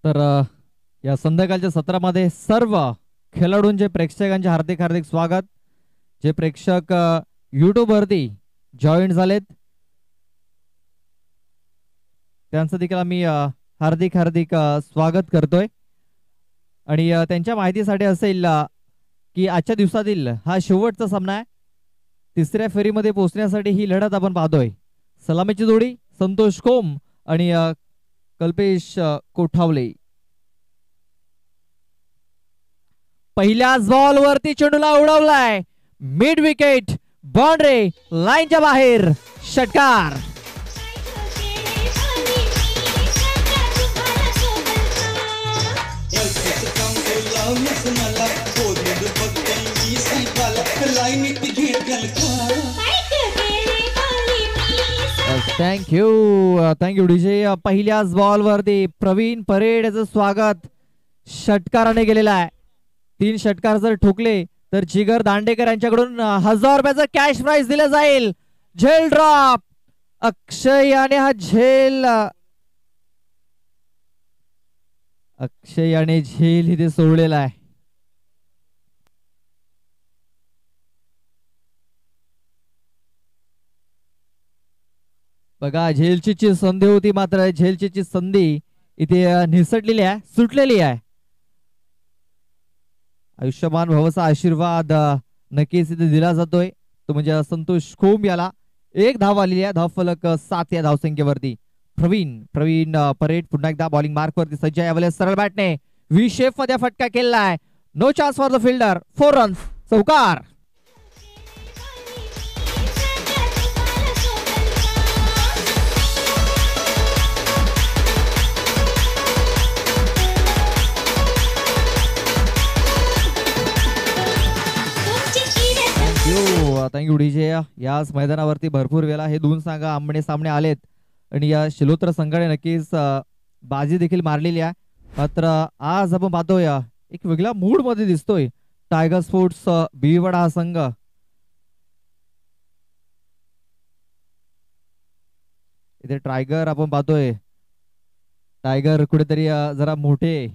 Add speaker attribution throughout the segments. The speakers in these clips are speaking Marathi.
Speaker 1: तर या संध्याकाळच्या सत्रामध्ये सर्व खेळाडूंचे प्रेक्षकांचे हार्दिक हार्दिक स्वागत. जे प्रेक्षक YouTube वरती जॉईन झालेत त्यांचं देखील आम्ही हार्दिक हार्दिक स्वागत करतोय. आणि त्यांच्या माहितीसाठी असेल की आजच्या दिवसातील हा शेवटचा सामना आहे. तिसऱ्या फेरीमध्ये पोहोचण्यासाठी ही लढत आपण पाहतोय. सलामीची जोडी संतोष कोम आणि कल्पेश कोठावले. पहिल्याच बॉल वरती चेंडूला उडवलाय, मिड विकेट, बाउंड्री लाईनच्या बाहेर, षटकार. Thank you DJ. पहिल्याच बॉल वरती प्रवीण परेड याचं स्वागत षटकाराने केलेलं आहे. 3 षटकार जर ठोकले तर जिगर दांडेकर यांच्याकडून 1000 रुपयाचं कॅश प्राइज दिलं जाईल. झेल ड्रॉप, अक्षय याने हा झेल, अक्षय याने झेल इथे सोडलेला आहे. बघा, झेलची संधी होती मात्र झेलची संधी इथे निसटलेली आहे, सुटलेली आहे. आयुष्यमान भवचा आशीर्वाद नक्कीच इथे दिला जातोय, तो म्हणजे संतोष खोम याला. 1 धाव आलेली आहे, धावफलक 7 या धावसंख्येवरती. प्रवीण परेड पुन्हा एकदा बॉलिंग मार्क वरती सज्ज आहे. यावेळेस सरळ बॅटने व्ही शेप मध्ये फटका केलेला आहे. No chance for the fielder, 4 runs, चौकार. Thank you DJ. याच मैदानावरती भरपूर वेळा हे 2 संघ आमने सामने आलेत आणि या शिलोत्र संघाने नक्कीच बाजी देखील मारलेली आहे. मात्र आज आपण पाहतोय एक वेगळ्या मूड मध्ये दिसतोय टायगर स्पोर्ट्स बिवडा हा संघ. इथे टायगर आपण पाहतोय, टायगर कुठेतरी जरा मोठे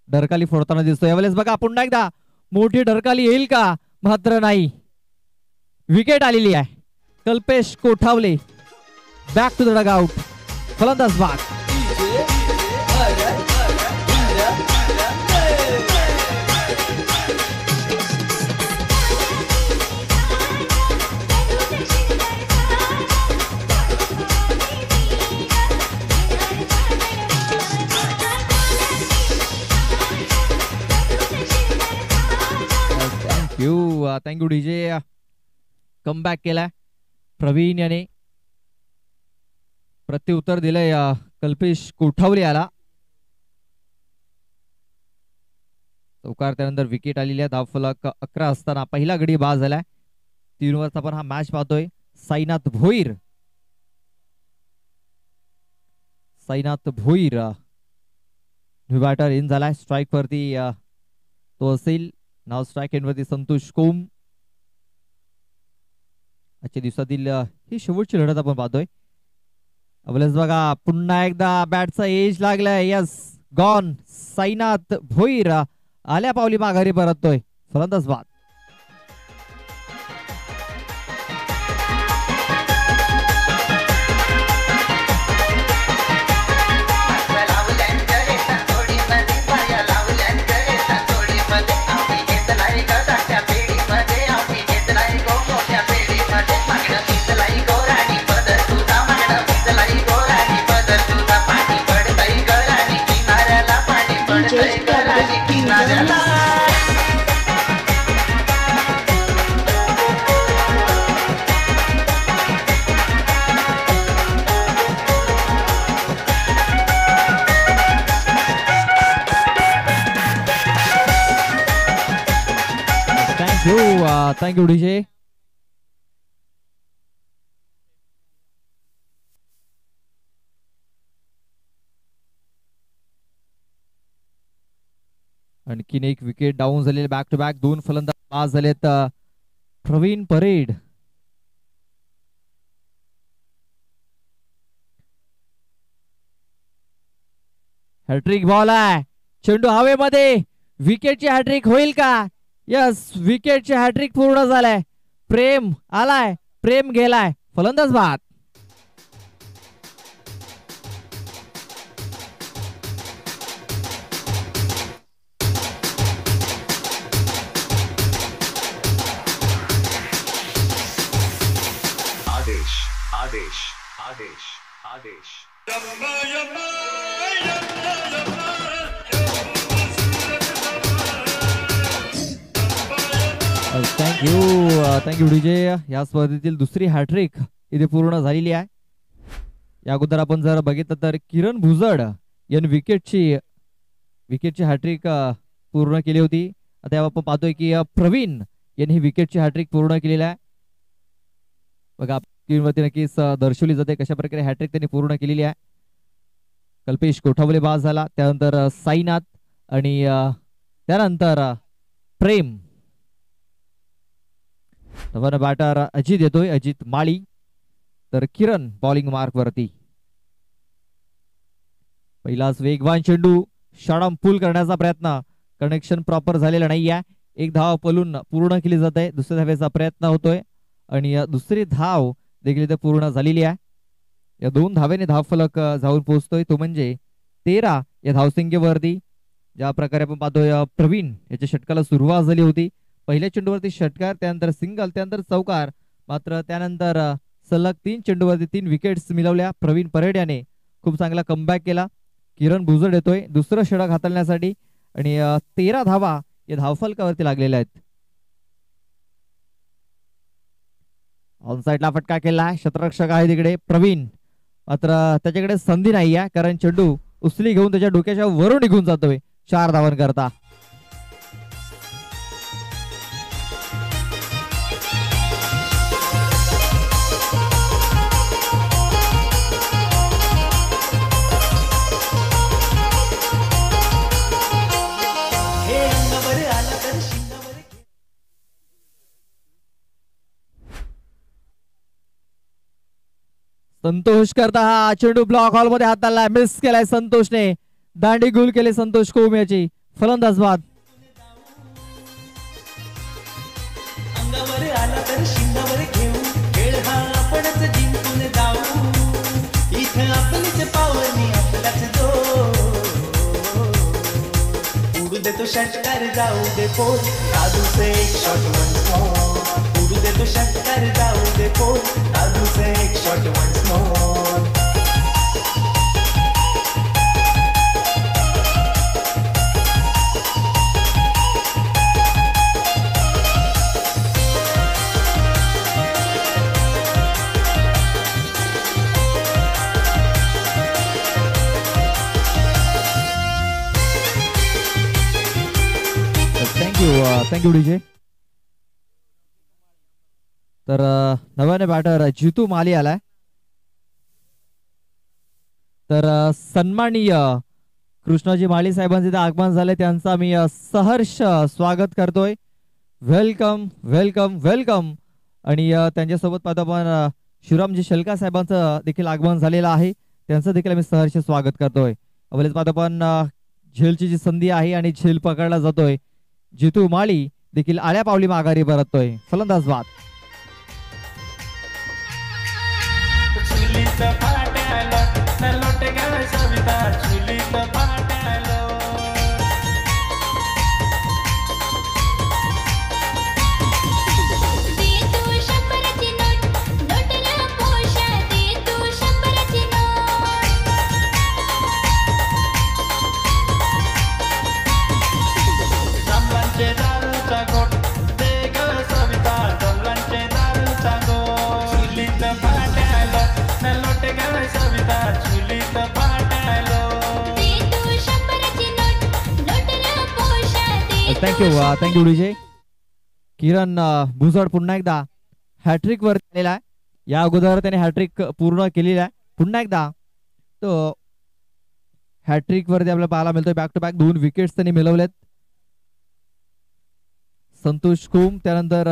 Speaker 1: डरकाली फोडताना दिसतोय. यावेळेस बघा पुन्हा एकदा मोठी डरकाली येईल का, मात्र नाही. विकेट आलेली आहे. Kalpesh Kothawale back to the dugout, फलंदाज बाद. Thank you DJ. कमबॅक केलाय प्रवीण याने, प्रत्युत्तर दिलंय कल्पेश कोठावले याला. चौकार, त्यानंतर विकेट आलेली आहे. धावफलक 11 असताना पहिला गडी बाद झालाय. 3 ओव्हरचा आपण हा मॅच पाहतोय. Sainath Bhoir new batter in झालाय. स्ट्राईक वरती तो असेल. नाव स्ट्राईक एंड वरती संतोष कोम. आजच्या दिवसातील ही शेवटची लढत आपण पाहतोय. अवलेस बघा पुन्हा एकदा बॅटचा एज लागलाय. Yes, gone. साईनाथ भोईर आल्या पावली माघारी परततोय, फलंदाज बाद. Thank you DJ. आणखीन एक विकेट डाऊन झालेले. बॅक टू बॅक 2 फलंदाज बाद झालेत. प्रवीण परेड हॅट्रिक बॉल आहे, चेंडू हवेमध्ये, विकेटची हॅट्रिक होईल का? यस, विकेटची हॅट्रिक पूर्ण झालाय. प्रेम आलाय, प्रेम गेलाय, फलंदाज बाद.
Speaker 2: आदेश आदेश आदेश आदेश.
Speaker 1: Thank you DJ. या स्पर्धेतील दुसरी हॅट्रिक इथे पूर्ण झालेली आहे. या अगोदर आपण जर बघितलं तर किरण भुजड यांनी विकेटची हॅट्रिक पूर्ण केली होती. आता आपण पाहतोय की प्रवीण यांनी ही विकेटची हॅट्रिक पूर्ण केलेली आहे. बघा स्क्रीनवरती नक्कीच दर्शवली जाते कशा प्रकारे हॅट्रिक त्यांनी पूर्ण केलेली आहे. कल्पेश कोठावले बाद झाला, त्यानंतर साईनाथ आणि त्यानंतर प्रेम. नवीन बॅटर अजित येतोय, अजित माळी. तर किरण बॉलिंग मार्क वरती. पहिलाच वेगवान चेंडू, शॉर्ट पूल करण्याचा प्रयत्न, कनेक्शन प्रॉपर झालेला नाहीये. एक धाव पलून पूर्ण केली जाते, दुसऱ्या धावेचा प्रयत्न होतोय आणि दुसरी धाव देखील इथे पूर्ण झालेली आहे. या 2 धावेने धावफलक जाऊन पोहोचतोय, तो म्हणजे 13 या धावसंख्येवरती. ज्या प्रकारे आपण पाहतोय प्रवीण याच्या षटकाला सुरुवात झाली होती. पहिल्या चेंडूवरती षटकार, त्यानंतर सिंगल, त्यानंतर चौकार. मात्र त्यानंतर सलग 3 चेंडूवरती 3 विकेट्स मिळवल्या. प्रवीण परेड याने खूप चांगला कमबॅक केला. किरण भुजड येतोय दुसरं षटक हाताळण्यासाठी आणि 13 धावा या धावफलकावरती लागलेल्या आहेत. ऑन साइडला फटका केला, क्षेत्ररक्षक आहे तिकडे प्रवीण, मात्र त्याच्याकडे संधी नाही आहे कारण चेंडू उचली घेऊन त्याच्या डोक्याच्या वरून निघून जातोय 4 धावांकरता. संतोष करता हा चेंडू ब्लॉक हॉल मध्ये हाताला मिस केलाय संतोषने. दांडी गुल केली संतोष कोम याची, फलंदाज बाद.
Speaker 3: अंगावर आला तर शिंगावर घेऊ, खेळ हा आपणच जिंकून जाऊ. इथे आपलीच पावनी आपलाच जो, उडू देतो षटकार जाऊ दे पोर, दादूचे एक शॉट वन्स मोर. उडू देतो षटकार जाऊ दे पोर, दादूचे एक shot once more.
Speaker 1: Thank you DJ. तर नव्याने बॅटर जितू माली आलाय. तर सन्माननीय कृष्णाजी माळी साहेबांचे आगमन झाले, त्यांचा मी सहर्ष स्वागत करतोय. Welcome welcome welcome. आणि त्यांच्यासोबत पाहतो आपण शिवरामजी शेलका साहेबांचं देखील आगमन झालेलं आहे, त्यांचं देखील आम्ही सहर्ष स्वागत करतोय. अवलेच पाहतो आपण झेलची जी संधी आहे आणि झेल पकडला जातोय. जितू माळी देखील आल्या पावली माघारी परततोय, फलंदाज बाद. Thank you DJ. किरण भुजड पुन्हा एकदा हॅट्रिक वर आलेला आहे. या अगोदर त्याने हॅट्रिक पूर्ण केलेली आहे. पुन्हा एकदा तो हॅट्रिक वरती आपल्याला पाहायला मिळतोय. बॅक टू बॅक 2 विकेट्स त्यांनी मिळवलेत. संतोष कुम त्यानंतर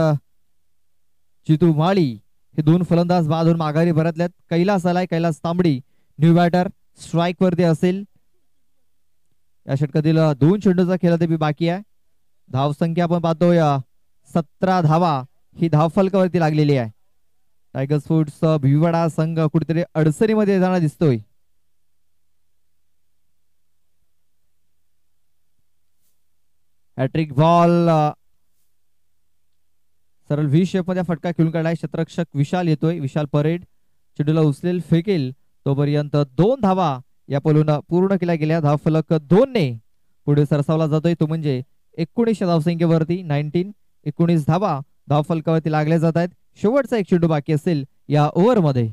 Speaker 1: जितू माळी हे 2 फलंदाज बाद होऊन माघारी परतलेत. कैलास आलाय, कैलास तांबडी न्यू बॅटर स्ट्राइक वरती असेल. या षटकातील 2 चेंडूचा खेळ ते बाकी आहे. धावसंख्या आपण पाहतोय 17 धावा ही धावफलकावरती लागलेली आहे. टायगर स्पोर्ट्स भिववाडा संघ कुठेतरी अडचणीमध्ये येताना दिसतोय. हॅट्रिक बॉल सरळ व्ही शेप मध्ये फटका खेळून काढलाय. क्षेत्ररक्षक विशाल येतोय. विशाल परेड चेंडूला उचलेल फेकेल तोपर्यंत 2 धावा या पलून पूर्ण केल्या गेल्या. धावफलक 2 ने पुढे सरसावला जातोय. तो म्हणजे 19 धावसंख्येवरती 19 धावा धावफलकावरती लागल्या जात आहेत. शेवटचा एक चेंडू बाकी असेल या ओव्हर मध्ये.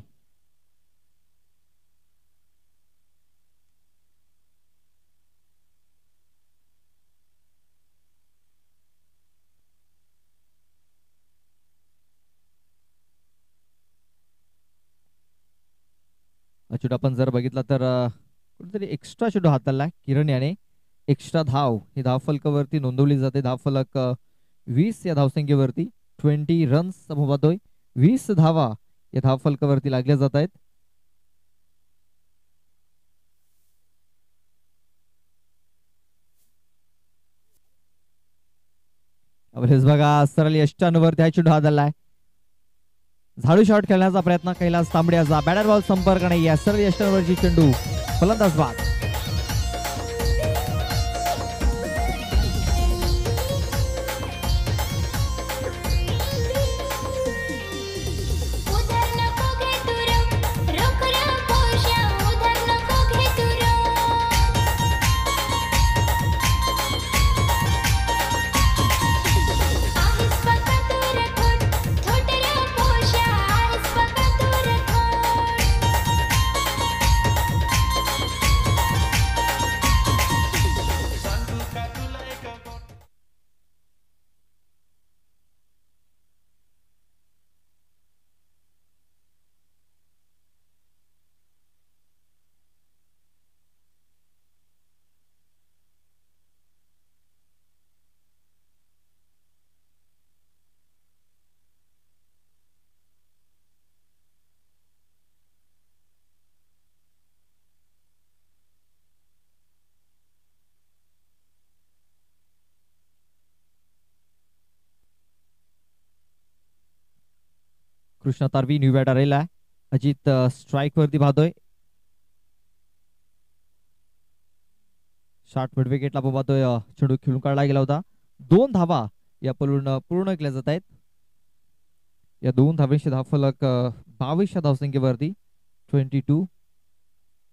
Speaker 1: चेंडू आपण जर बघितला तर कुठेतरी एक्स्ट्रा चेंडू हाताळला किरण याने. एक्स्ट्रा धाव ही धावफलकावरती नोंदवली जाते. धावफलक 20 या धावसंख्येवरती 20 रन्स पाहतोय. 20 धावा या धावफलकावरती लागल्या जात आहेत. बघा सरळ यष्टांवरती हा चेंडू हाताळलाय. झाडू शॉट खेळण्याचा प्रयत्न कैलास तांबड्याचा बॅटर बॉल संपर्क नाही. या सरळ यष्टांवरची चेंडू फलंदाज बाद. कृष्णा तारवी न्यू बॅटर आलेला आहे. अजित स्ट्राइक वरती पाहतोय. शॉर्ट मिड विकेटला पाहतोय. चेंडू खेळून काढला गेला होता. 2 धावा या पलून पूर्ण केल्या जात आहेत. या 2 धावांशी धावफलक 22 धावसंख्येवरती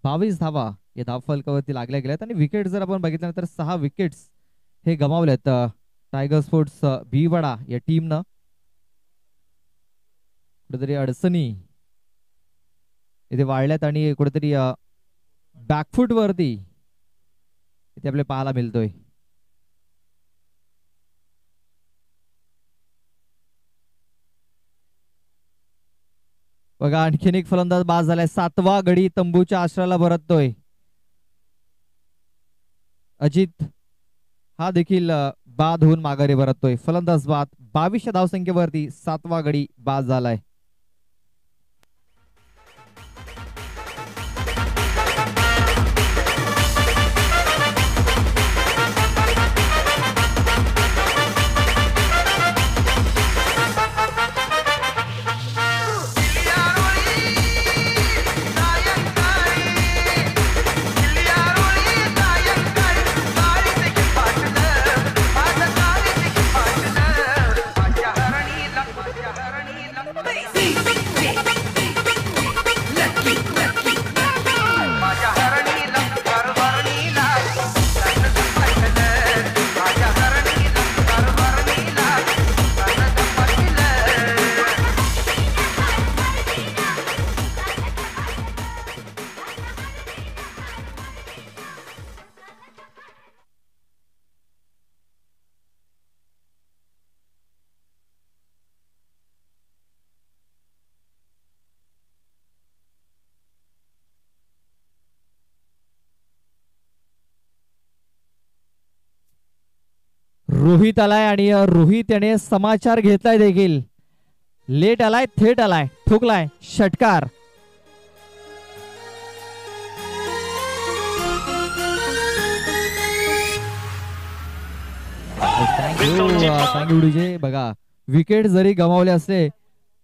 Speaker 1: 22 धावा या धावफलकावरती लागल्या गेल्यात. आणि विकेट जर आपण बघितल्यानंतर 6 विकेट्स हे गमावलेत टायगर स्पोर्ट्स भिववाडा या टीमनं. कुठेतरी अडचणी इथे वाढल्यात आणि कुठेतरी बॅकफुट वरती इथे आपल्याला पाहायला मिळतोय. बघा आणखीन एक फलंदाज बाद झालाय. 7वा गडी तंबूच्या आश्रयाला परततोय. अजित हा देखील बाद होऊन माघारी परततोय. फलंदाज बाद. 22 धावसंख्येवरती 7वा गडी बाद झालाय. रोहित आलाय आणि रोहित याने समाचार घेतलाय देखील. लेट आलाय, थेट आलाय, ठोकलाय षटकार. चांगली उडीचे बघा. विकेट जरी गमावले असले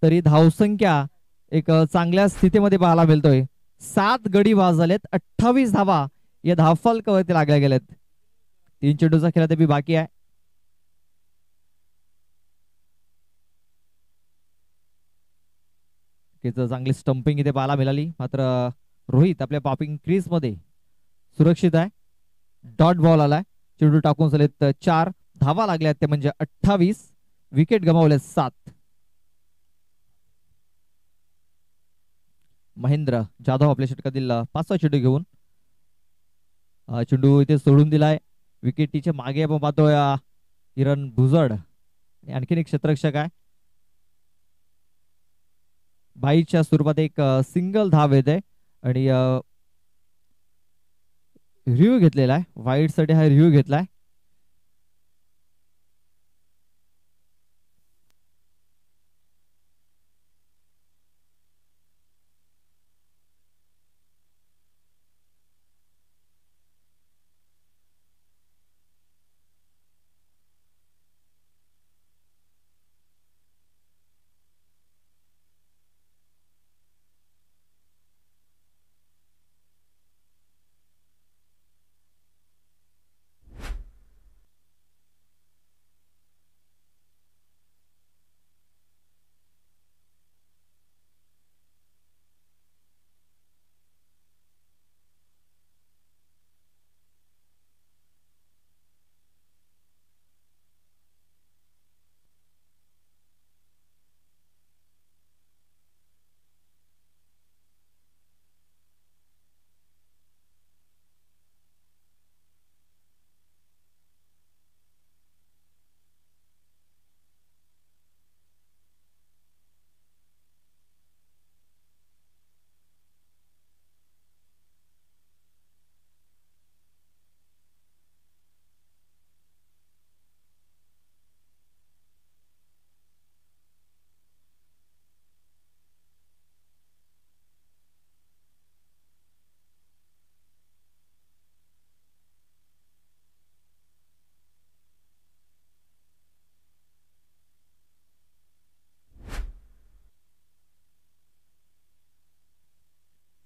Speaker 1: तरी धावसंख्या एक चांगल्या स्थितीमध्ये पाहायला मिळतोय. 7 गडी बाद झालेत, 28 धावा या धावफलकावरती लागल्या गेल्यात. 3 चेंडूचा खेळ ते बाकी आहे. चांगली स्टंपिंग इथे पाहायला मिळाली, मात्र रोहित आपल्या पॉपिंग क्रीज मध्ये सुरक्षित आहे. डॉट बॉल आलाय, चेंडू टाकून झालेत 4 धावा लागल्यात ते म्हणजे 28, विकेट गमावले 7. महेंद्र जाधव आपल्या षटकातील 5वा चेंडू घेऊन चेंडू इथे सोडून दिलाय. विकेटीच्या मागे आपण पाहतोय किरण भुजड, आणखीन एक क्षेत्ररक्षक आहे. बाईच्या स्वरूपात एक सिंगल धाव येते आणि रिव्ह्यू घेतलेला आहे. वाईट साठी हा रिव्ह्यू घेतलाय.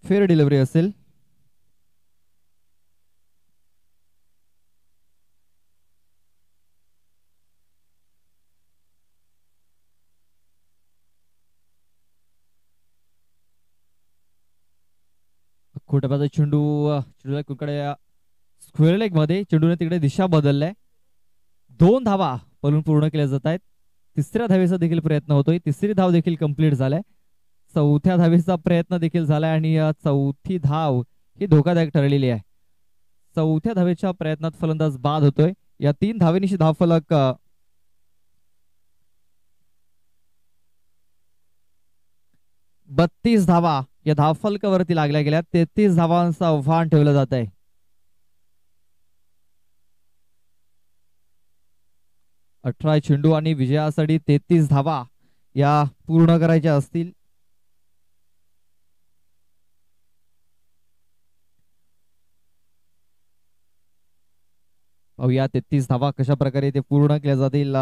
Speaker 1: फेअर डिलिव्हरी असेल. खोटपाचा चेंडूला कुकडे स्क्वेअर लेग मध्ये चेंडूने तिकडे दिशा बदललाय. 2 धावा पळून पूर्ण केल्या जात आहेत. 3ऱ्या धावेचा देखील प्रयत्न होतोय. 3री धाव देखील कंप्लीट झालाय. 4थ्या धावेचा प्रयत्न देखील झालाय आणि 4थी धाव ही धोकादायक ठरलेली आहे. 4थ्या धावेच्या प्रयत्नात फलंदाज बाद होतोय. या 3 धावेनिशी धावफलक 32 धावा या धावफलकावरती लागल्या गेल्या. 33 धावांचं आव्हान ठेवलं जात आहे. 18 चेंडू आणि विजयासाठी 33 धावा या पूर्ण करायच्या असतील. या 33 धावा कशा प्रकारे ते पूर्ण केल्या जातील.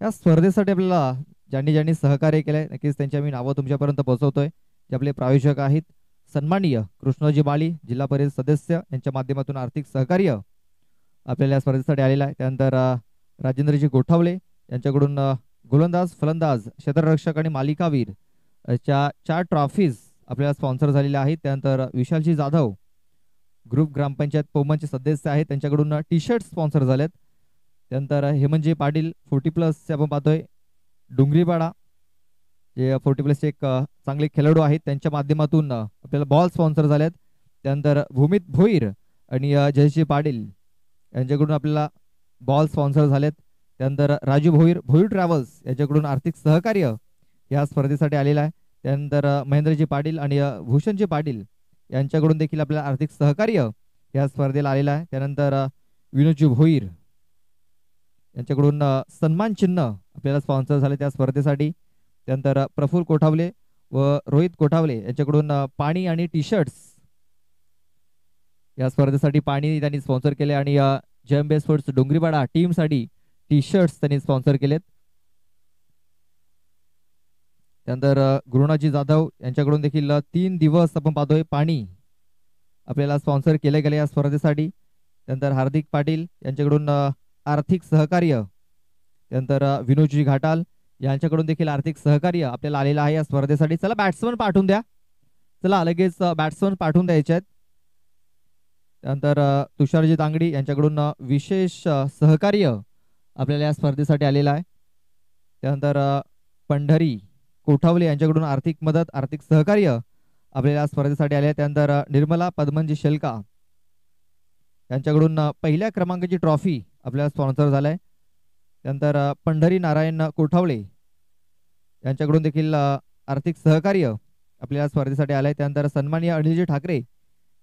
Speaker 1: या स्पर्धेसाठी आपल्याला ज्यांनी सहकार्य केलंय नक्कीच त्यांची मी नावं तुमच्यापर्यंत पोहोचवतोय. जे आपले प्रायोजक आहेत सन्माननीय कृष्णजी माळी जिल्हा परिषद सदस्य यांच्या माध्यमातून आर्थिक सहकार्य आपल्याला या स्पर्धेसाठी आलेलं आहे. त्यानंतर राजेंद्रजी गोठावले यांच्याकडून गोलंदाज, फलंदाज, क्षेत्ररक्षक आणि मालिकावीर च्या 4 ट्रॉफीज आपल्याला स्पॉन्सर झालेल्या आहेत. त्यानंतर विशालजी जाधव ग्रुप ग्रामपंचायत पोमनचे सदस्य आहेत, त्यांच्याकडून टी शर्ट स्पॉन्सर झालेत. त्यानंतर हेमंतजी पाटील 40+ आपण पाहतोय डुंगरीपाडा जे 40+ एक चांगले खेळाडू आहेत त्यांच्या माध्यमातून आपल्याला बॉल स्पॉन्सर झालेत. त्यानंतर भूमित भोईर आणि जयश्री पाटील यांच्याकडून आपल्याला बॉल स्पॉन्सर झालेत. त्यानंतर राजू भोईर ट्रॅव्हल्स यांच्याकडून आर्थिक सहकार्य या स्पर्धेसाठी आलेला आहे. त्यानंतर महेंद्रजी पाटील आणि भूषणजी पाटील यांच्याकडून देखील आपल्याला आर्थिक सहकार्य या स्पर्धेला आलेला आहे. त्यानंतर विनोदजी भोईर यांच्याकडून सन्मान चिन्ह आपल्याला स्पॉन्सर झाले त्या स्पर्धेसाठी. त्यानंतर प्रफुल्ल कोठावले व रोहित कोठावले यांच्याकडून पाणी आणि टी शर्ट्स या स्पर्धेसाठी पाणी त्यांनी स्पॉन्सर केले. आणि JMB sports Dongripada टीमसाठी T shirts त्यांनी स्पॉन्सर केलेत. त्यानंतर गुरुनाथजी जाधव यांच्याकडून देखील 3 दिवस आपण पाहतोय पाणी आपल्याला स्पॉन्सर केले गेले या स्पर्धेसाठी. त्यानंतर हार्दिक पाटील यांच्याकडून आर्थिक सहकार्य, त्यानंतर विनोदजी घाटाल यांच्याकडून देखील आर्थिक सहकार्य आपल्याला आलेलं आहे या स्पर्धेसाठी. चला बॅट्समन पाठवून द्या, चला लगेच बॅट्समन पाठवून द्यायचे आहेत. त्यानंतर तुषारजी तांगडी यांच्याकडून विशेष सहकार्य आपल्याला या स्पर्धेसाठी आलेलं आहे. त्यानंतर पंढरी कोठावले यांच्याकडून आर्थिक मदत, आर्थिक सहकार्य आपल्याला स्पर्धेसाठी आले. त्यानंतर निर्मला पद्मनजी शेलका यांच्याकडून पहिल्या क्रमांकाची ट्रॉफी आपल्याला स्पॉन्सर झालाय. त्यानंतर पंढरी नारायण कोठावळे यांच्याकडून देखील आर्थिक सहकार्य आपल्याला स्पर्धेसाठी आलंय. त्यानंतर सन्माननीय अनिलजी ठाकरे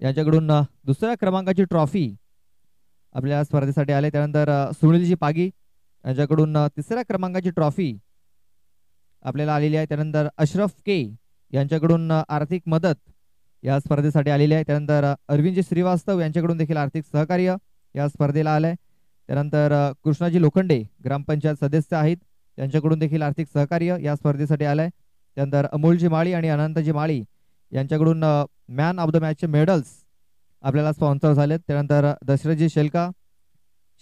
Speaker 1: यांच्याकडून दुसऱ्या क्रमांकाची ट्रॉफी आपल्याला स्पर्धेसाठी आले. त्यानंतर सुनीलजी पागी यांच्याकडून तिसऱ्या क्रमांकाची ट्रॉफी आपल्याला आलेली आहे. त्यानंतर अशरफ के यांच्याकडून आर्थिक मदत या स्पर्धेसाठी आलेली आहे. त्यानंतर अरविंदजी श्रीवास्तव यांच्याकडून देखील आर्थिक सहकार्य या स्पर्धेला आलंय. त्यानंतर कृष्णाजी लोखंडे ग्रामपंचायत सदस्य आहेत, त्यांच्याकडून देखील आर्थिक सहकार्य या स्पर्धेसाठी आलंय. त्यानंतर अमोलजी माळी आणि अनंतजी माळी यांच्याकडून मॅन ऑफ द मॅचचे मेडल्स आपल्याला स्पॉन्सर झालेत. त्यानंतर दशरथजी शेलका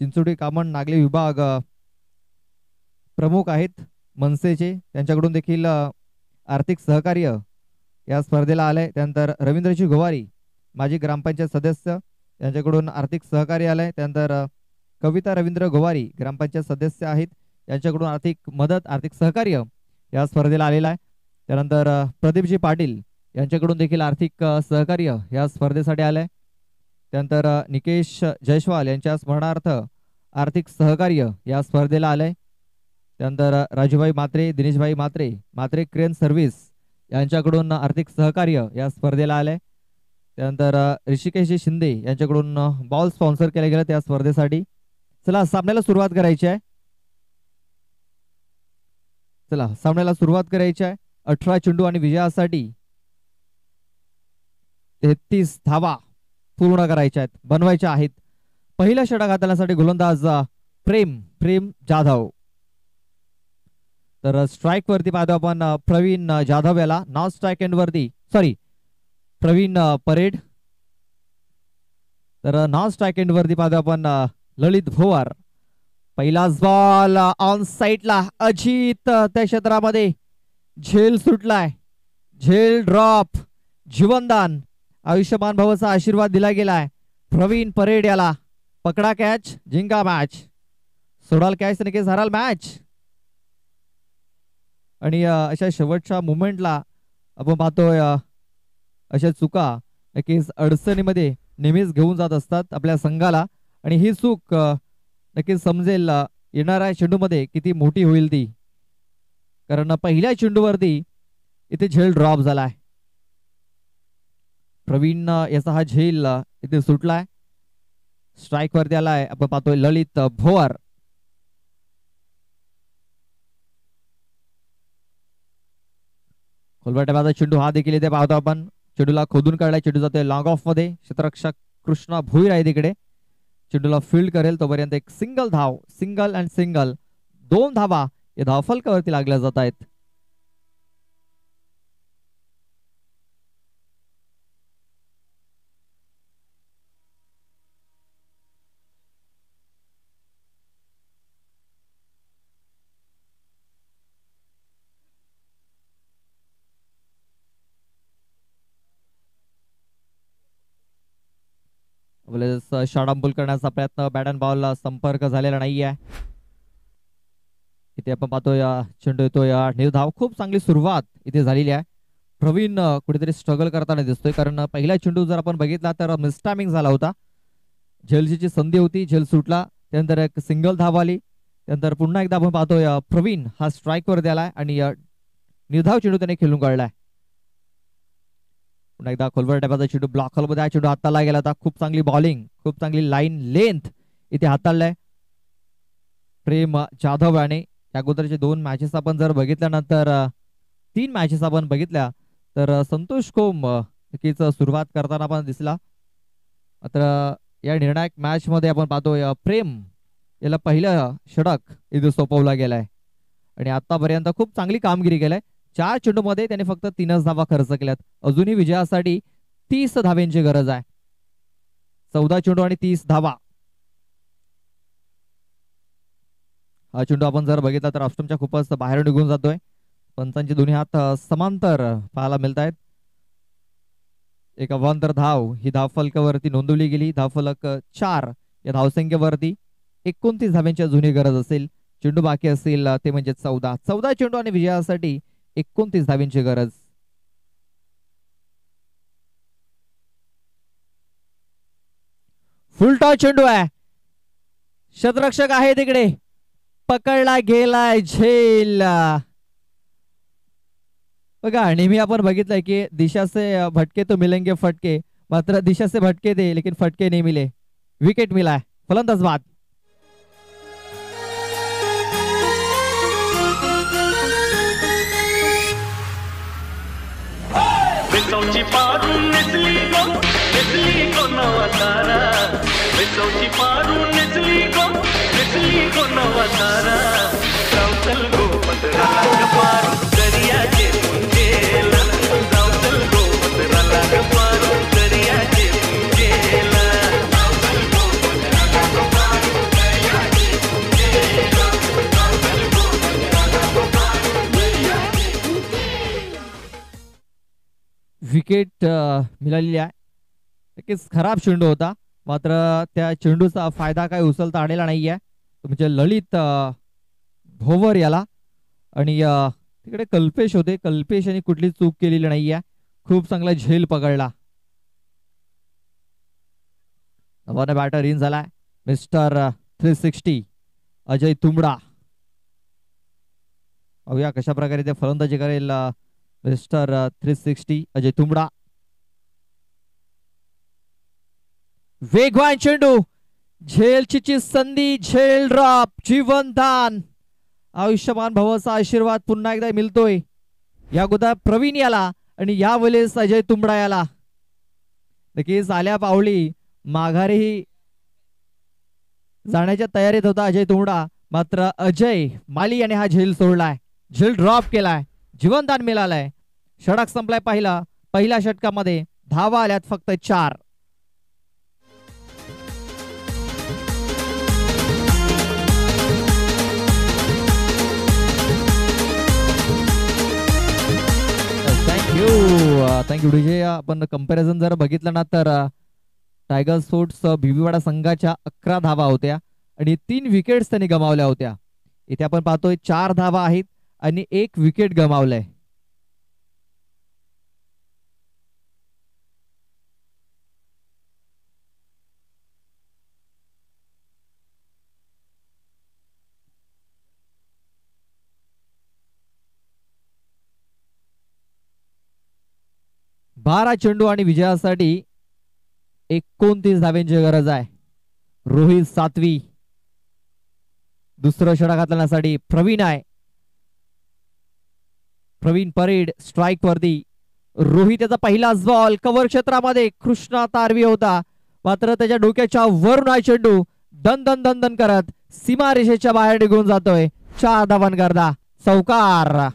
Speaker 1: चिंचोटी कामण नागले विभाग प्रमुख आहेत मनसेचे, त्यांच्याकडून देखील आर्थिक सहकार्य या स्पर्धेला आलंय. त्यानंतर रवींद्रजी गोवारी माजी ग्रामपंचायत सदस्य यांच्याकडून आर्थिक सहकार्य आलंय. त्यानंतर कविता रवींद्र गोवारी ग्रामपंचायत सदस्य आहेत, यांच्याकडून आर्थिक मदत, आर्थिक सहकार्य या स्पर्धेला आलेला आहे. त्यानंतर प्रदीपजी पाटील यांच्याकडून देखील आर्थिक सहकार्य या स्पर्धेसाठी आलंय. त्यानंतर निकेश जयस्वाल यांच्या स्मरणार्थ आर्थिक सहकार्य या स्पर्धेला आलंय. त्यानंतर राजूभाई मात्रे, दिनेशभाई मात्रे, मात्रे क्रेन सर्व्हिस यांच्याकडून आर्थिक सहकार्य या स्पर्धेला आलंय. त्यानंतर ऋषिकेशजी शिंदे यांच्याकडून बॉल स्पॉन्सर केले गेले त्या स्पर्धेसाठी. चला सामन्याला सुरुवात करायची आहे. चला सामन्याला सुरुवात करायची आहे. 18 चेंडू आणि विजयासाठी 33 धावा पूर्ण करायच्या आहेत, बनवायच्या आहेत. पहिल्या षटक हाताळण्यासाठी गोलंदाज प्रेम जाधव. तर स्ट्राईक वरती पाहतो आपण प्रवीण जाधव याला. नॉन स्ट्राईक एंड वरती प्रवीण परेड. तर नॉन स्ट्राईक एंड वरती पाहतो आपण ललित भोवार. पहिलाच बॉल ऑन साईडला अजित त्या क्षेत्रामध्ये झेल सुटलाय, झेल ड्रॉप, जीवनदान, आयुष्यमान भवचा आशीर्वाद दिला गेलाय. प्रवीण परेड याला. पकडा कॅच, जिंका मॅच, सोडाल कॅच नक्कीच हराल मॅच. आणि अशा शेवटच्या मुमेंटला आपण पाहतोय अशा चुका नक्कीच अडचणीमध्ये नेहमीच घेऊन जात असतात आपल्या संघाला. आणि ही चूक नक्कीच समजेल येणाऱ्या चेंडूमध्ये किती मोठी होईल ती, कारण पहिल्या चेंडूवरती इथे झेल ड्रॉप झालाय. प्रवीण याचा हा झेल इथे सुटलाय. स्ट्राईक वरती आलाय आपण पाहतोय ललित भोवार. खोलवाट्याबाजा चेंडू हा देखील इथे पाहतो आपण. चेंडूला खोदून काढलाय, चेंडू जातोय लॉंग ऑफ मध्ये. क्षेत्ररक्षक कृष्णा भोईर आहे तिकडे, चेंडूला फील्ड करेल तोपर्यंत एक सिंगल धाव, सिंगल अँड सिंगल, 2 धावा या धावफलकावरती लागल्या जात आहेत. शाडांबुल करण्याचा प्रयत्न, बॅट अँड बॉल संपर्क झालेला नाहीये. इथे आपण पाहतोय चेंडू येतोय निर्धाव. खूप चांगली सुरुवात इथे झालेली आहे. प्रवीण कुठेतरी स्ट्रगल करताना दिसतोय, कारण पहिला चेंडू जर आपण बघितला तर मिसटायमिंग झाला होता. झेलची संधी होती, झेल सुटला, त्यानंतर एक सिंगल धाव आली. त्यानंतर पुन्हा एकदा आपण पाहतोय प्रवीण हा स्ट्राईक वर द्यालाय आणि निर्धाव चेंडू त्याने खेळून काढलाय. पुन्हा एकदा खोलवर टॅपाचा चेंडू ब्लॉक हॉलमध्ये हा चेंडू हाताळला गेला होता. खूप चांगली बॉलिंग, खूप चांगली लाईन लेंथ इथे हाताळलाय प्रेम जाधव याने. अगोदरचे 2 मॅचेस आपण जर बघितल्यानंतर 3 मॅचेस आपण बघितल्या तर संतोष कोम नक्कीच सुरुवात करताना पण दिसला. मात्र या निर्णायक मॅच मध्ये आपण पाहतोय प्रेम याला पहिला षटक इथे सोपवला गेलाय आणि आतापर्यंत खूप चांगली कामगिरी केलाय. 4 चेंडूमध्ये त्याने फक्त 3च धावा खर्च केल्यात. अजूनही विजयासाठी 30 धाव्यांची गरज आहे. 14 चेंडू आणि 30 धावा. हा चेंडू आपण जर बघितला तर ऑस्ट्रमच्या खूपच बाहेर निघून जातोय. पंचांचे दोन्ही हात समांतर पाहायला मिळत आहेत. एक अवांतर धाव ही धावफलकावरती नोंदवली गेली. धावफलक 4 या धावसंख्येवरती 29 धाव्यांची अजूनही गरज असेल. चेंडू बाकी असेल ते म्हणजे 14 चेंडू आणि विजयासाठी 29 धाव्यांची गरज. फुलटॉस चेंडू आहे. शतरक्षक आहे तिकडे. पकडला गेलाय झेल. बघा नेहमी आपण बघितलंय की दिशा से भटके तो मिलेंगे फटके, मात्र दिशा से भटके थे लेकिन फटके नहीं मिले. विकेट मिला है. फलंदाज बाद.
Speaker 4: विसौची पारून नेसली गो नवा तारा. विसौची पारून नेसली गो नवा तारा. रावतल गो पत्राला पारून दर्याचे पुंजेला. रावतल गो पत्राला पारून दर्याचे पुंजेला. रावतल गो पत्राला पारून दर्याचे पुंजेला. रावतल गो पत्राला पारून दर्याचे पुंजेला.
Speaker 1: विकेट मिळालेली आहे. नक्कीच खराब चेंडू होता, मात्र त्या चेंडूचा फायदा काय उचलता आलेला नाहीये. म्हणजे ललित भोवर याला आणि तिकडे कल्पेश होते. कल्पेश यांनी कुठली चूक केलेली नाहीये. खूप चांगला झेल पकडला. नवाने बॅटर इन झालाय मिस्टर 360 अजय तुंबडा. पाहूया कशा प्रकारे ते फलंदाजी करेल मिस्टर 360 अजय तुंबडा. वेगवान चेंडू. झेलची संधी. झेल ड्रॉप. जीवनदान. आयुष्यमान भवाचा आशीर्वाद पुन्हा एकदा मिळतोय या गुदा प्रवीण याला आणि या वेळेस अजय तुंबडा याला. नक्कीच आल्या पावली माघारीही जाण्याच्या तयारीत होता अजय तुंबडा, मात्र अजय माली याने हा झेल सोडलाय. झेल ड्रॉप केलाय. जीवनदान मिळालंय. षटक संपलाय. पहिल्या षटकामध्ये धावा आल्यात फक्त 4. Thank you DJ. आपण कंपॅरिझन जर बघितलं ना तर टायगर स्पोर्ट्स भिववाडा संघाच्या 11 धावा होत्या आणि 3 विकेट्स त्यांनी गमावल्या होत्या. इथे आपण पाहतोय 4 धावा आहेत आणि 1 विकेट गमावलंय. बारा चेंडू आणि विजयासाठी 29 धाव्यांची गरज आहे. रोहित सातवी. दुसरं षटक हाताळण्यासाठी प्रवीण आहे. प्रवीण परेड स्ट्राइक वरती. रोहित याचा पहिलाच बॉल कव्हर क्षेत्रामध्ये. कृष्णा तारवी होता, मात्र त्याच्या डोक्याच्या वरून हा चेंडू दन दन दन दन करत सीमा रेषेच्या बाहेर निघून जातोय. 4 धावांकरता चौकार.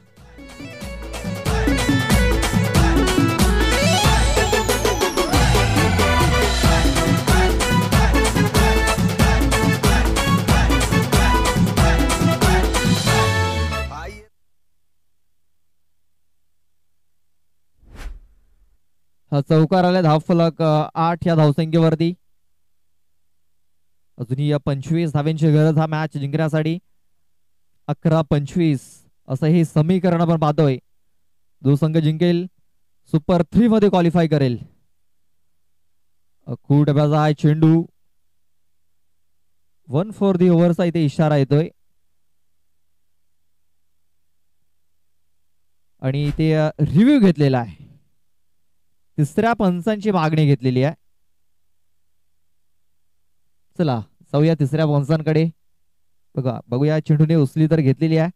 Speaker 1: हा चौकार आला. धावफलक 8 या धावसंख्येवरती. अजूनही 25 धाव्यांची गरज हा मॅच जिंकण्यासाठी. 11-25 असं हे समीकरण आपण पाहतोय. जो संघ जिंकेल सुपर 3 मध्ये क्वालिफाय करेल. खूप डब्याचा हा चेंडू. 1 फॉर दी ओव्हरचा इथे इशारा येतोय आणि इथे रिव्ह्यू घेतलेला आहे. तिसऱ्या पंचांची मागणी घेतलेली आहे. चला जाऊया तिसऱ्या पंचांकडे. बघूया चेंडूने उचली तर घेतलेली आहे,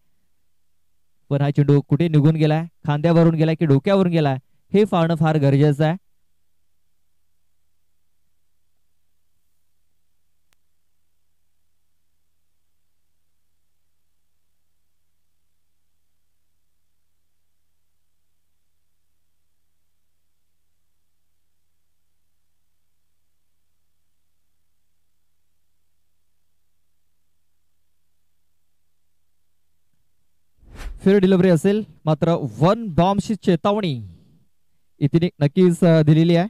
Speaker 1: पण हा चेंडू कुठे निघून गेलाय, खांद्यावरून गेलाय की डोक्यावरून गेलाय हे पाहणं फार गरजेचं आहे. फेअर डिलिव्हरी असेल, मात्र 1 बॉम्बची चेतावणी इथे नक्कीच दिलेली आहे.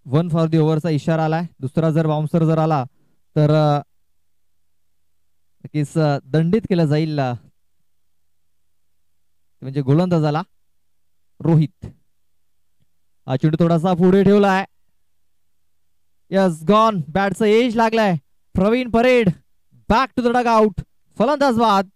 Speaker 1: वन फॉर दी ओव्हरचा इशारा आलाय. दुसरा जर बाउन्सर जर आला तर नक्कीच दंडित केलं जाईल, म्हणजे गोलंदाजाला रोहित. हा चेंडू थोडासा पुढे ठेवलाय. Yes gone. बॅटचं एज लागलाय. Praveen Pared back to the dugout. फलंदाज बाद.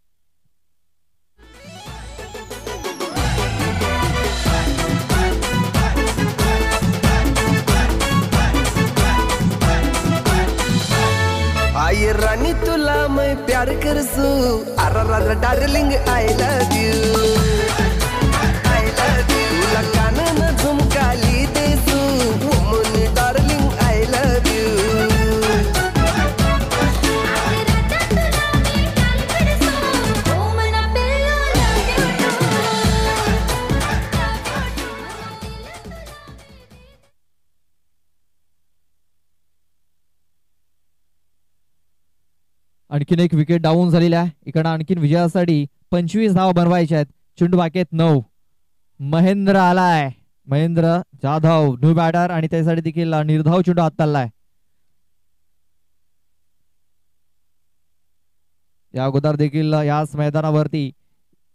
Speaker 5: आये रानी तुला मैं प्यार करसू, अरे darling I love you, I love you. तुला कानानं झुमकाली देसू, woman darling I love you.
Speaker 1: आणखीन एक विकेट डाऊन झालेली आहे. इकडे आणखीन विजयासाठी 25 धावा बनवायच्या आहेत. चेंडू बाकी आहेत 9. महेंद्र आलाय. महेंद्र जाधव न्यू बॅटर आणि त्यासाठी देखील निर्धाव चेंडू हात चाललाय. या अगोदर देखील याच मैदानावरती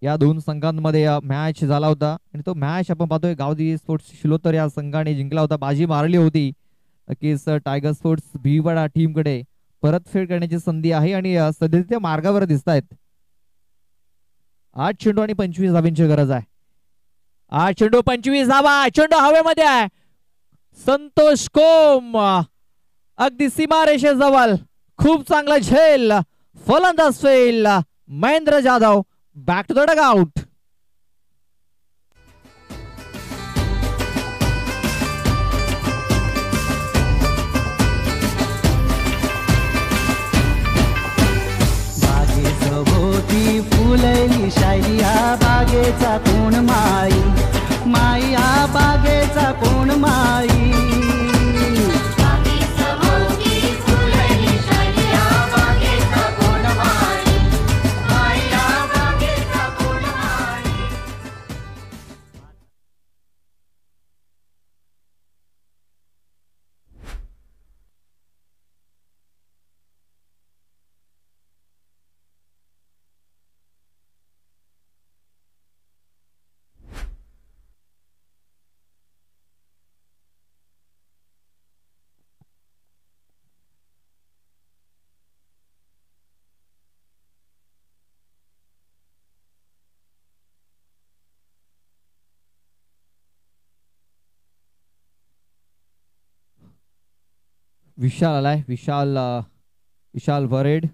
Speaker 1: या दोन संघांमध्ये मॅच झाला होता आणि तो मॅच आपण पाहतोय गावदेवी स्पोर्ट्स शिलोतर या संघाने जिंकला होता. बाजी मारली होती. नक्कीच टायगर स्पोर्ट्स भीमवाडा टीम कडे परतफेड करण्याची संधी आहे आणि सध्या त्या मार्गावर दिसत आहेत. 8 चेंडू आणि 25 धावांची गरज आहे. 8 चेंडू 25 धावा. चेंडू हवेमध्ये आहे. संतोष कोम अगदी सीमारेषेजवळ खूप चांगला झेल. फलंदाज fail. Mahendra Jadhav back to the dugout.
Speaker 6: फुलली शायरी या बागेचा कोण माई, माई या बागेचा कोण माई.
Speaker 1: विशाल आलाय. विशाल परेड.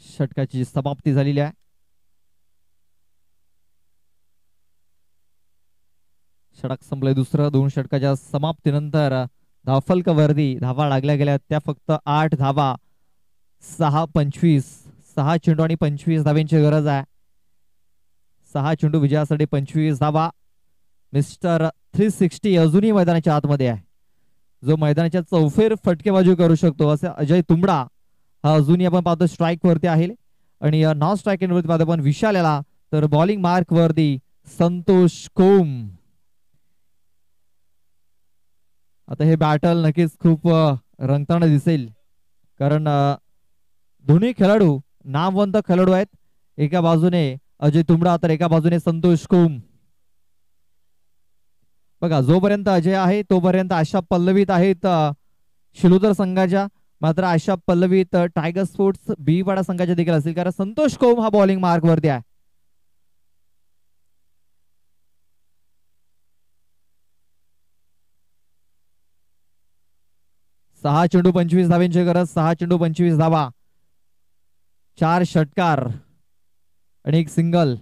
Speaker 1: षटकाची समाप्ती झालेली आहे. षटक संपलंय दुसरं. 2 षटकाच्या समाप्तीनंतर धावफलकावरती धावा लागल्या गेल्या त्या फक्त 8 धावा. 6-25. 6 चेंडू आणि 25 धावांची गरज आहे. 6 चेंडू विजयासाठी 25 धावा. मिस्टर 360 अजूनही मैदानाच्या आतमध्ये आहे. जो मैदानाच्या चौफेर फटकेबाजी करू शकतो असे अजय तुंबडा हा अजूनही आपण पाहतो स्ट्राईक वरती आहे. आणि नॉन स्ट्राईक वरती पाहतो आपण विशाल याला. तर बॉलिंग मार्क वरती संतोष कोम. आता हे बॅटल नक्कीच खूप रंगताना दिसेल, कारण दोन्ही खेळाडू नामवंत खेळाडू आहेत. एका बाजूने अजय तुंबडा तर एका बाजूने संतोष कोम. बघा जोपर्यंत अजय आहे तोपर्यंत आशा पल्लवीत आहेत शिलोदर संघाच्या, मात्र आशा पल्लवीत टायगर स्पोर्ट्स भीमवाडा संघाच्या देखील असतील, कारण संतोष कोम हा बॉलिंग मार्क वरती आहे. सहा चेंडू 25 धावांची गरज. 6 चेंडू 25 धावा. 4 षटकार आणि 1 सिंगल.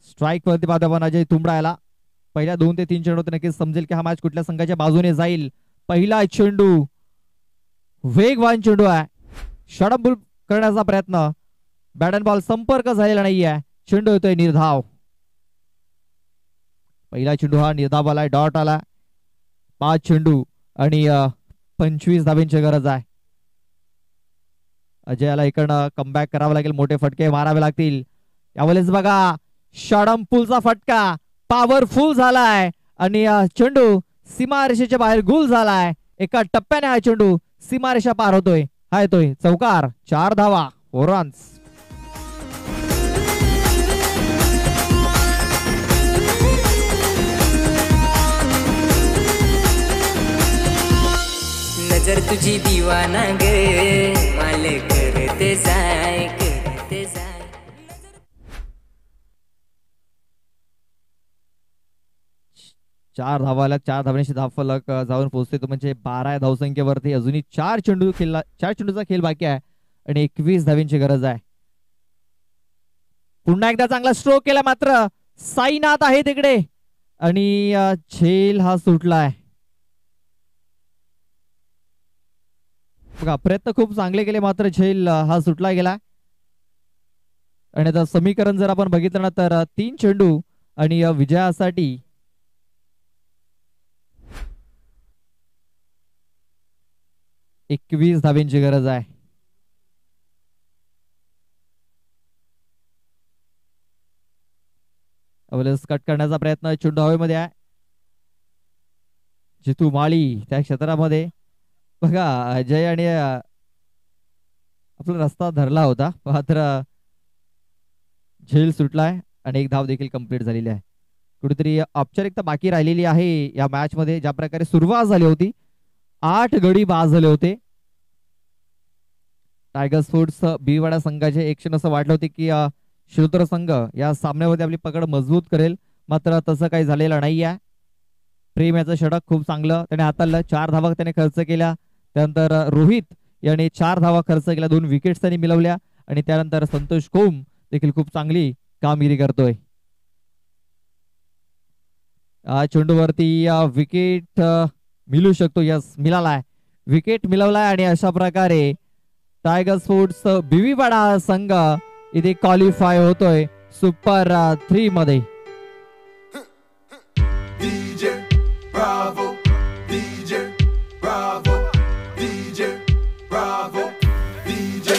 Speaker 1: स्ट्राईक वरती पाहतो आपण अजय तुंबडा याला. पहिल्या 2 ते 3 चेंडू नक्कीच समजेल की हा मॅच कुठल्या संघाच्या बाजूने जाईल. पहिला चेंडू वेगवान चेंडू आहे. षडंबूल करण्याचा प्रयत्न बॅट अँड बॉल संपर्क झालेला नाहीये. चेंडू येतोय निर्धाव. पहिला चेंडू हा निर्धाव आलाय, डॉट आला. 5 चेंडू आणि 25 धाब्यांची गरज आहे. अजयाला इकडनं कमबॅक करावं लागेल, मोठे फटके मारावे लागतील. यावेळेस बघा शॉटमपूलचा फटका पॉवरफुल झालाय आणि चेंडू सीमारेषेच्या बाहेर गुल झालाय. एका टप्प्याने हा चेंडू सीमारेषा पार होतोय. हा येतोय चौकार. 4 धावा, 4 रन्स.
Speaker 7: नजर तुझी दीवाना गे माले करते जाय करते जाय.
Speaker 1: 4 धावाला 4 धावांशी धावफलक जाऊन पोहोचते तो म्हणजे 12 धावसंख्येवरती. अजूनही 4 चेंडूचा खेळ बाकी आहे आणि 21 धावांची गरज आहे. पुन्हा एकदा चांगला स्ट्रोक केला मात्र साईनाथ आहे तिकडे आणि झेल हा सुटलाय. बघा प्रयत्न खूप चांगले केले मात्र झेल हा सुटला गेला. आणि आता समीकरण जर आपण बघितलं ना तर 3 चेंडू आणि विजयासाठी 21 धावांची गरज आहे. कट करण्याचा प्रयत्न, चेंडू हवेमध्ये आहे. जितू माळी त्या क्षेत्रामध्ये बघा अजय आणि आपला रस्ता धरला होता मात्र झेल सुटलाय आणि 1 धाव देखील कंप्लीट झालेली आहे. कुठेतरी औपचारिकता बाकी राहिलेली आहे या मॅच मध्ये. ज्या प्रकारे सुरुवात झाली होती 8 गडी बाद झाले होते. टायगर स्पोर्ट्स बीवाडा संघाचे एक क्षण असं वाटलं होते की शिरोतर संघ या सामन्यामध्ये आपली पकड मजबूत करेल मात्र तसं काही झालेलं नाही आहे. प्रेम याचं षटक खूप चांगलं त्याने हाताळलं. 4 धावा त्याने खर्च केल्या. त्यानंतर रोहित याने 4 धावा खर्च केल्या, 2 विकेट्स त्यांनी मिळवल्या आणि त्यानंतर संतोष कोम देखील खूप चांगली कामगिरी करतोय. चेंडूवरती विकेट मिळू शकतो. यस मिळालाय, विकेट मिळवलाय आणि अशा प्रकारे टायगर स्पोर्ट्स बीवीवाडा संघ इथे क्वालिफाय होतोय सुपर 3 मध्ये.
Speaker 8: DJ Bravo, DJ Bravo, DJ Bravo, DJ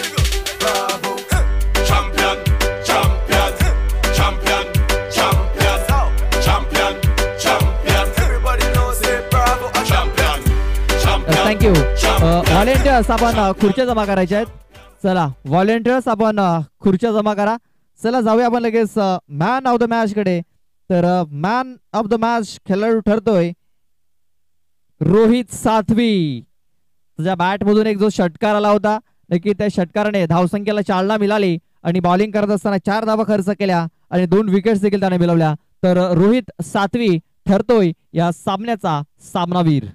Speaker 8: Bravo. Champion, champion, champion, champion, champion, champion. Everybody knows it, Bravo, a champion, champion.
Speaker 1: Thank you. Volunteers आपण खुर्च्या जमा करायच्या आहेत. चला व्हॉलेंटियर्स आपण खुर्च्या जमा करा. चला जाऊया आपण लगेच मॅन ऑफ द मॅच कडे. तर मॅन ऑफ द मॅच खेळाडू ठरतोय रोहित सातवी. तुझ्या बॅट मधून एक जो षटकार आला होता नक्की त्या षटकाराने धावसंख्येला चालना मिळाली आणि बॉलिंग करत असताना 4 धावा खर्च केल्या आणि 2 विकेट्स देखील त्याने मिळवल्या. तर रोहित सातवी ठरतोय या सामन्याचा सामनावीर.